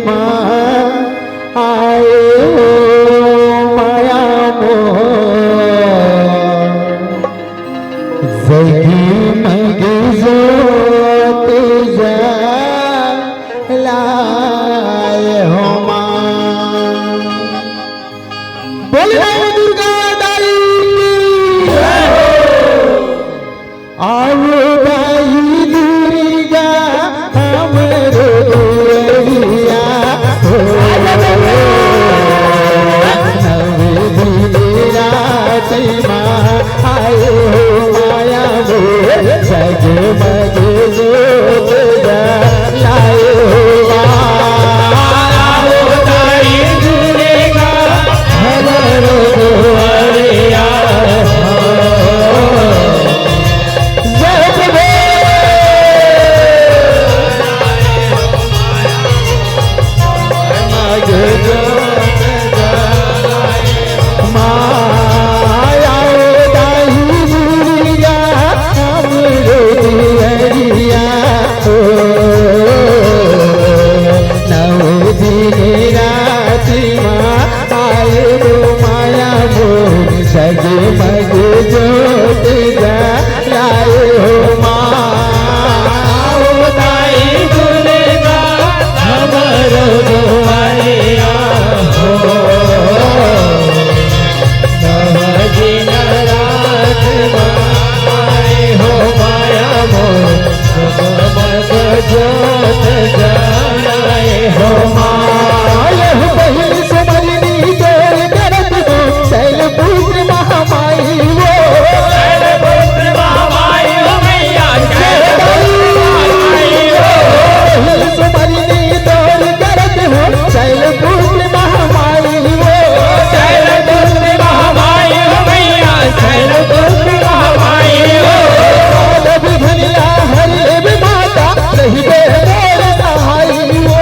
माँ आए हो माया जगमग जोत जलाए हो माँ। बोले दुर्गा दाई आओ दाई दुर्गा हमरो दुआरिया हो। नव दिन रात माँ आए हो माया मोर जगमग जोत जलाए हो जगमग जोत जलाए हो माँ। आओ दाई दुर्गा हमरो दुआरिया हो। नव दिन रात आए हो माया मोर जगमग जोत जलाए हो माँ। यह बहिन सुमरनी तोर करत हो शैलपुत्र महामाई वो। शैलपुत्र महामाई हो मैया सुमरनी तोर करत हो शैलपुत्र महामाई वो। शैलपुत्र महामाई हो मैया शैलपुत्र महामाई हो। धनिया हरे माता रही बे मोर सहाय वो।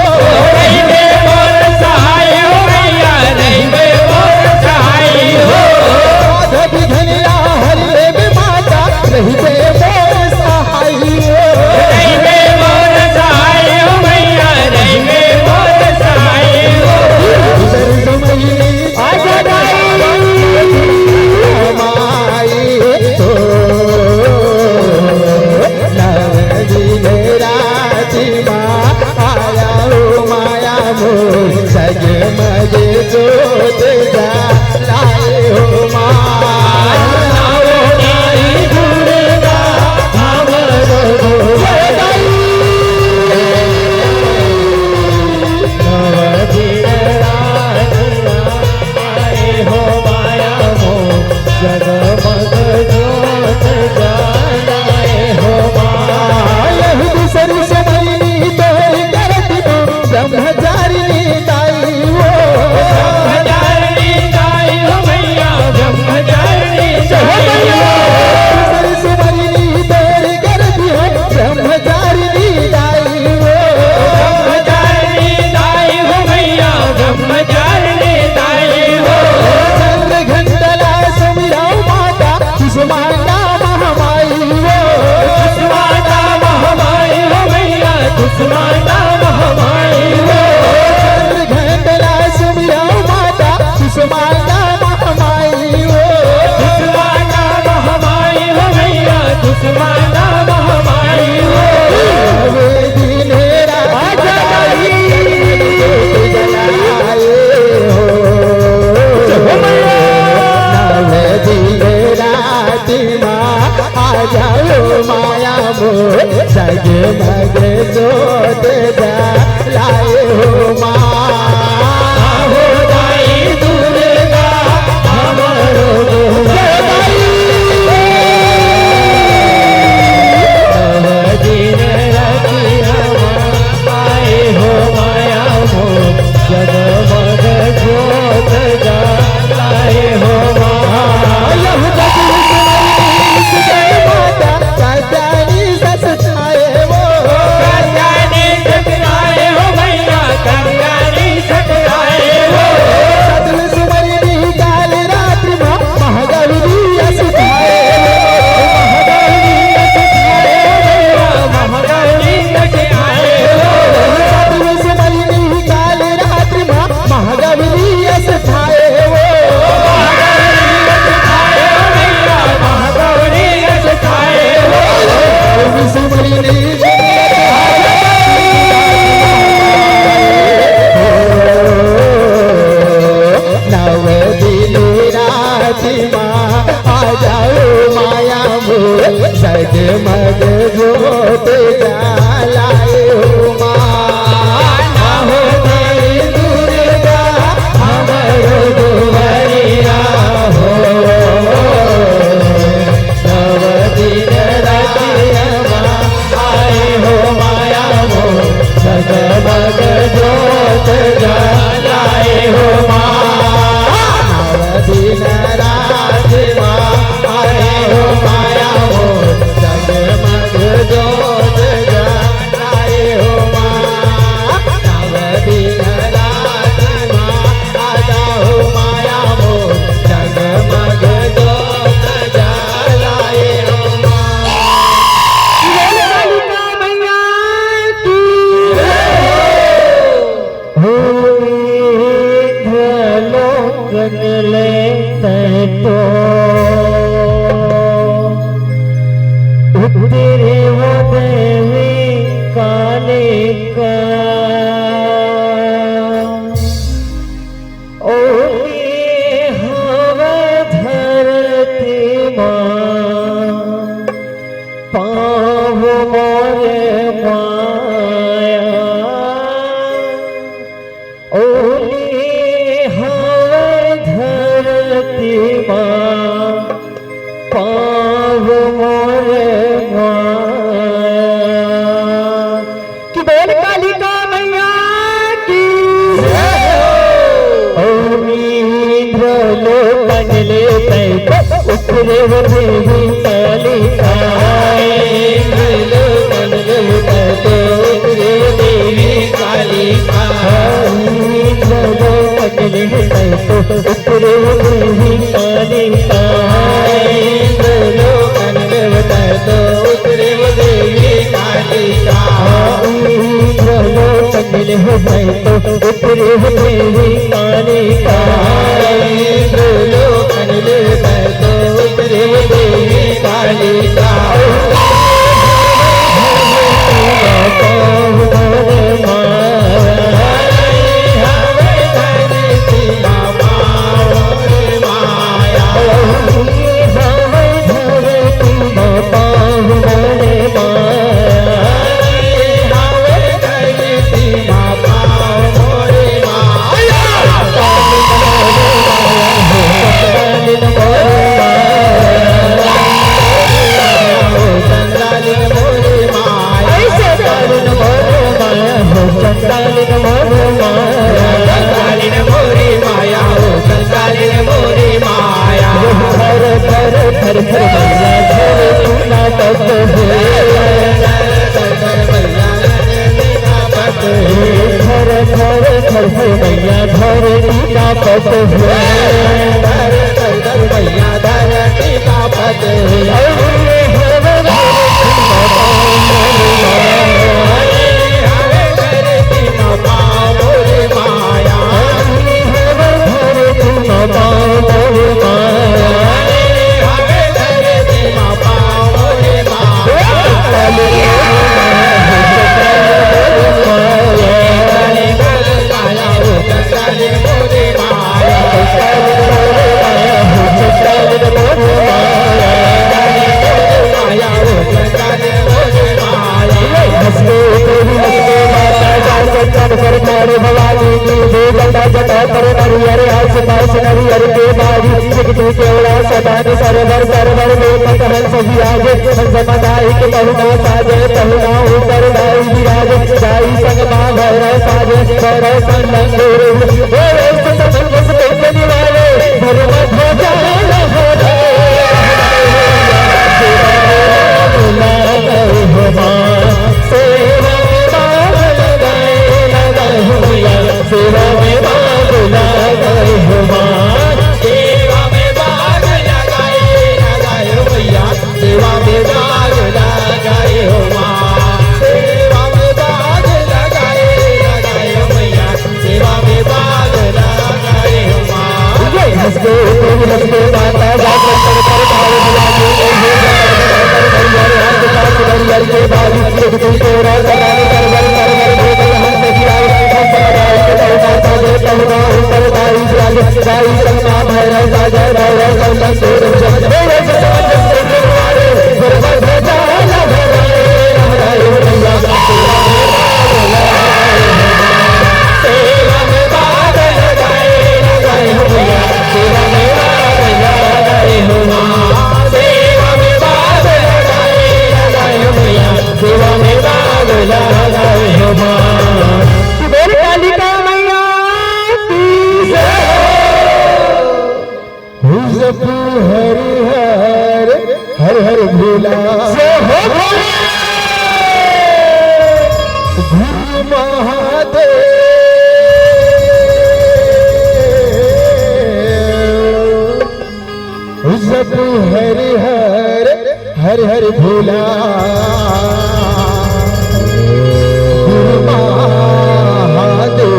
रही बे मोर सहाय हो मैया रही बे मोर सहाय हो। धनिया हरे माता रही बे मोर सहाय हो। रही बे मोर सहाय हो मैया रही बे मोर सहाय हो। आजा दाई माई हो। नव दिन रात माँ आया हो माया मोर जगमग जोत जलाए हो माँ। आओ दाई दुर्गा हमरो दुआरिया। नव दिन रात आए हो माया मोर जगमग जोत जलाए हो माँ। यह दूसरी समयनी तोर करत हो ब्रह्मचारिणी दाई वो। ब्रह्मचारिणी दाई हो मैया ब्रह्मचारिणी दाई हो। दूसरी समयनी तोर करत हो ब्रह्मचारिणी दाई वो। ब्रह्मचारिणी दाई हो मैया ब्रह्मचारिणी दाई हो। चंद्र घंटला सुमिराओ माता कुसुमांडा महामाई वो। कुसुमांडा महामाई हो मैया कुसुमांडा महामाई हो। चंद्र घंटला सुमिराओ माता कुसुमांडा महामाई हो। कुसुमांडा महामाई हो मैया कुसुमांडा महामाई हो। नव दिन रात जलाए हो। नव दिन रात माँ आ जाओ माया मोर जगमग जोत जलाए हो माँ। हो दाई दुर्गा हमरो दुआरिया। नव दिन रात आए हो माया मोर जगमग जोत जलाए हो माँ। यह माता कल्याणी सस छाए वो। कल्याणी सस छाए हो मैया बनले तो उतरे वो देवी काले का उतरे वो देवी काली का लो बनले तो उतरे वो देवी काली का लो बनले तो उतरे वो देवी काली का लो बनले तो उतरे वो देवी काली का लो बनले तो उतरे वो देवी काली का लो बनले देवी काली का सरवर सरवर में पकड़न सभी आगे समादाई के बहुना साजे बहुना ऊपर दाई विराज दाई संगमा भैरव साजे भैरव संलंगोर वो वैसे समंजस पे निवाले धर्म ध्वजा लहरा सेवा में बाग लगाए हो भैया सेवा में बाग लगाए हो सेवा में बाग लगाए हो भैया सेवा में बाग लगाए हो सेवा में बाग लगाए हो भैया सेवा में बाग लगाए हो हंसते हंसते माता जाकर पर भाव हरियर के बाजी तुम तोरा सदाने सरवर सरवर भोगल हंस गिराए हम सदाई के बहुना साजे बहुना ऊपर दाई विराज दाई संगमा भैरव साजे भैरव संलंगोर भैरव समंजस पे निवाले धर्म ध्वजा लहराए भैया सेवा में बाग लगाए हो भैया सेवा में बाग लगाए हो सेवा में बाग लगाए हो भैया सेवा में बाग लगाए हो बोल कालिका मैया की हुजपु हरि हर हर हर भोला गुरु महादेव हुजपु हरि हर हर हर भोला गुरु महादेव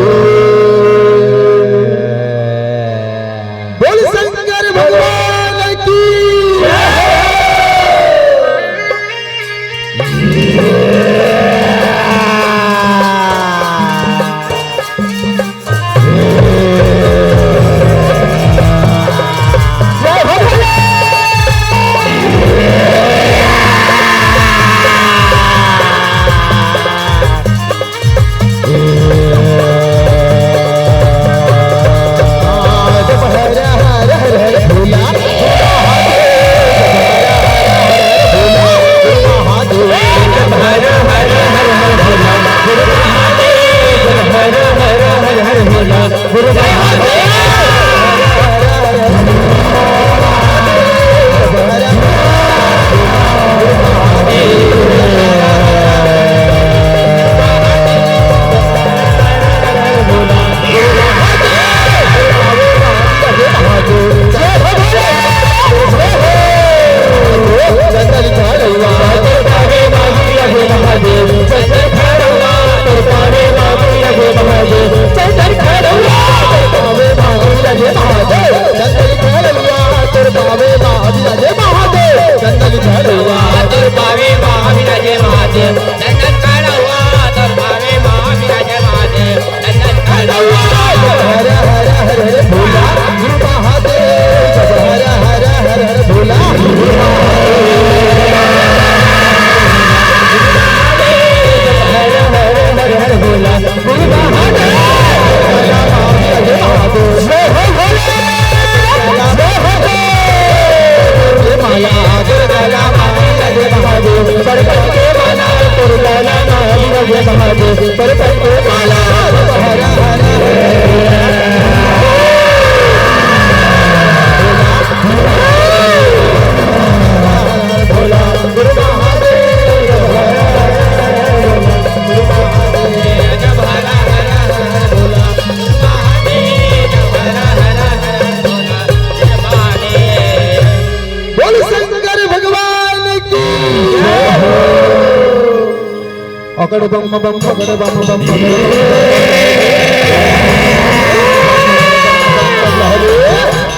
पकड़ बम बम पकड़ बम बम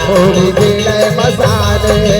होली के मसाले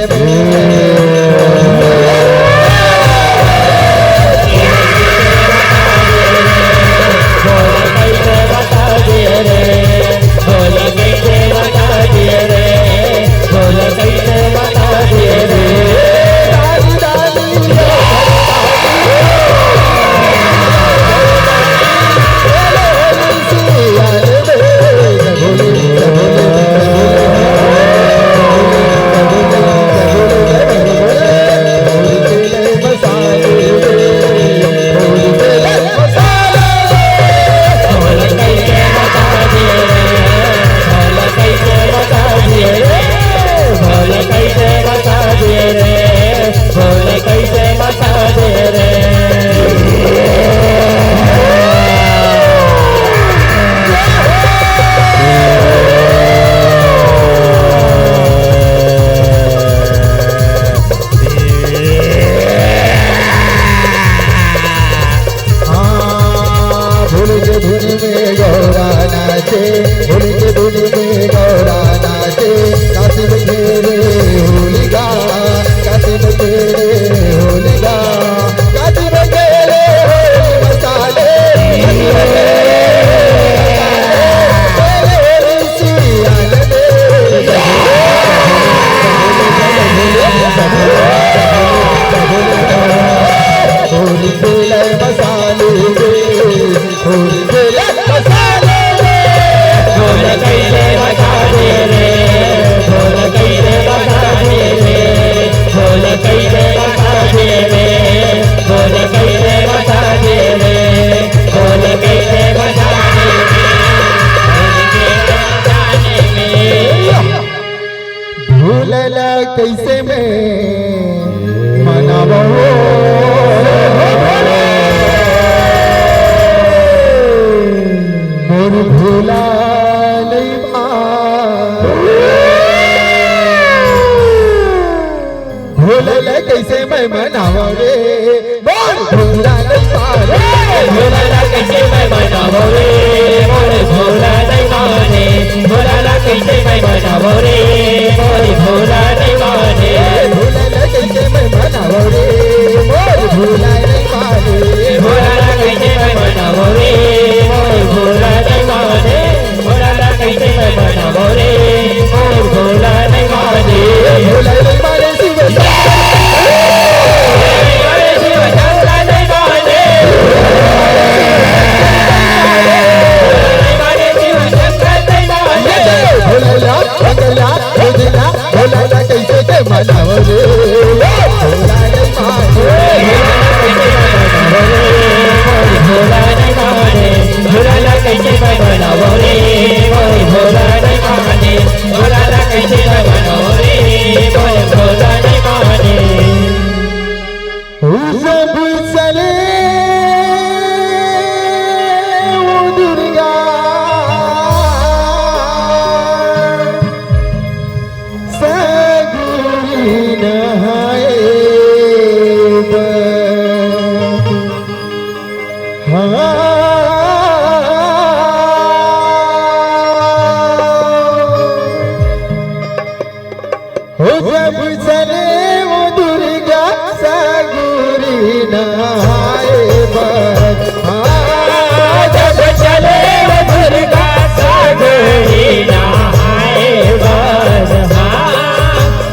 कैसे में मनावो मोर भूला नहीं भूलल कैसे मैं मनावो रे मोर भूला नहीं भूलल कैसे मैं मनावो रे मोर भूला नहीं माने भूलल कैसे मैं मनावो रे मोर भूला नहीं माने भूलल कैसे मैं मनावो रे मोर भूला नहीं माने भूलल कैसे मैं मनावो रे मोर भूला नहीं माने भूलल कैसे मैं मनावो रे मोर भूला नहीं माने भूला नहीं माने शिव कैसे के मनावो रे भोला नहीं माने भोला कैसे मैं मनावो रे भोला नहीं माने भोला कैसे मैं मनावो रे भोला नहीं माने सब चले दुर्गा जब चले वो दुर्गा सगुरी नहाए जब चले वो दुर्गा सगुरी नहाए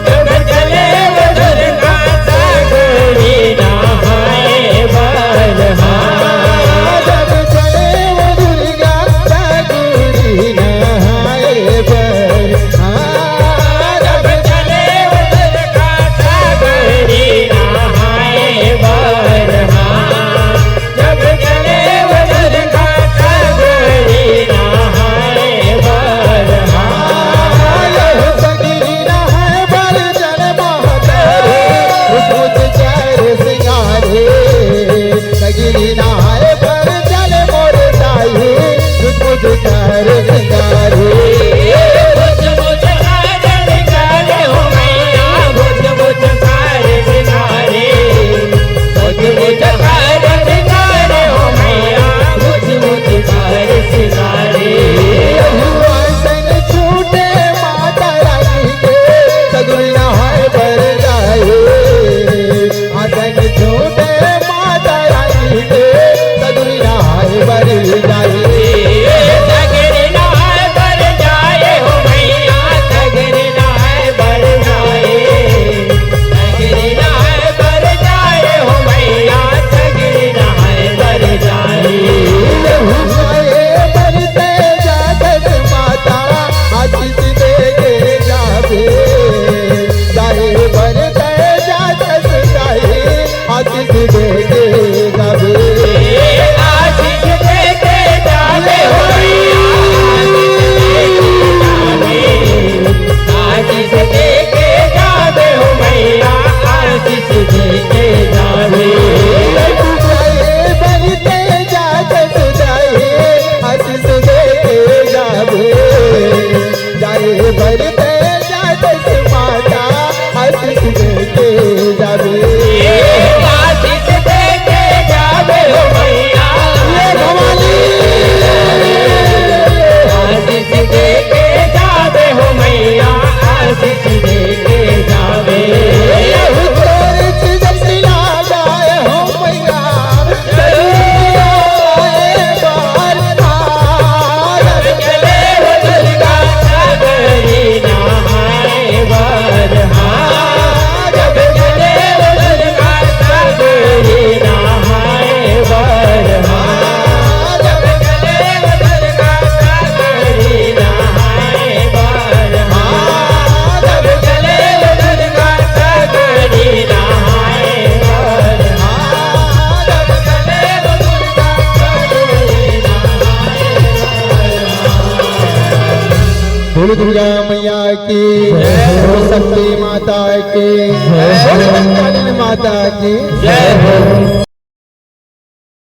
जब चले वो दुर्गा सगुरी नहाए जब चले वो दुर्गा सगुरी नहाए भरते जातस माता आशीष देते जावे आशीष देते जावे हो मैया ये भवानी आशीष देते जावे हो मैया आशीष देते जावे बोलो दुर्गा मैया की बोलो शक्ति माता की बोलो काली माता की जय हो।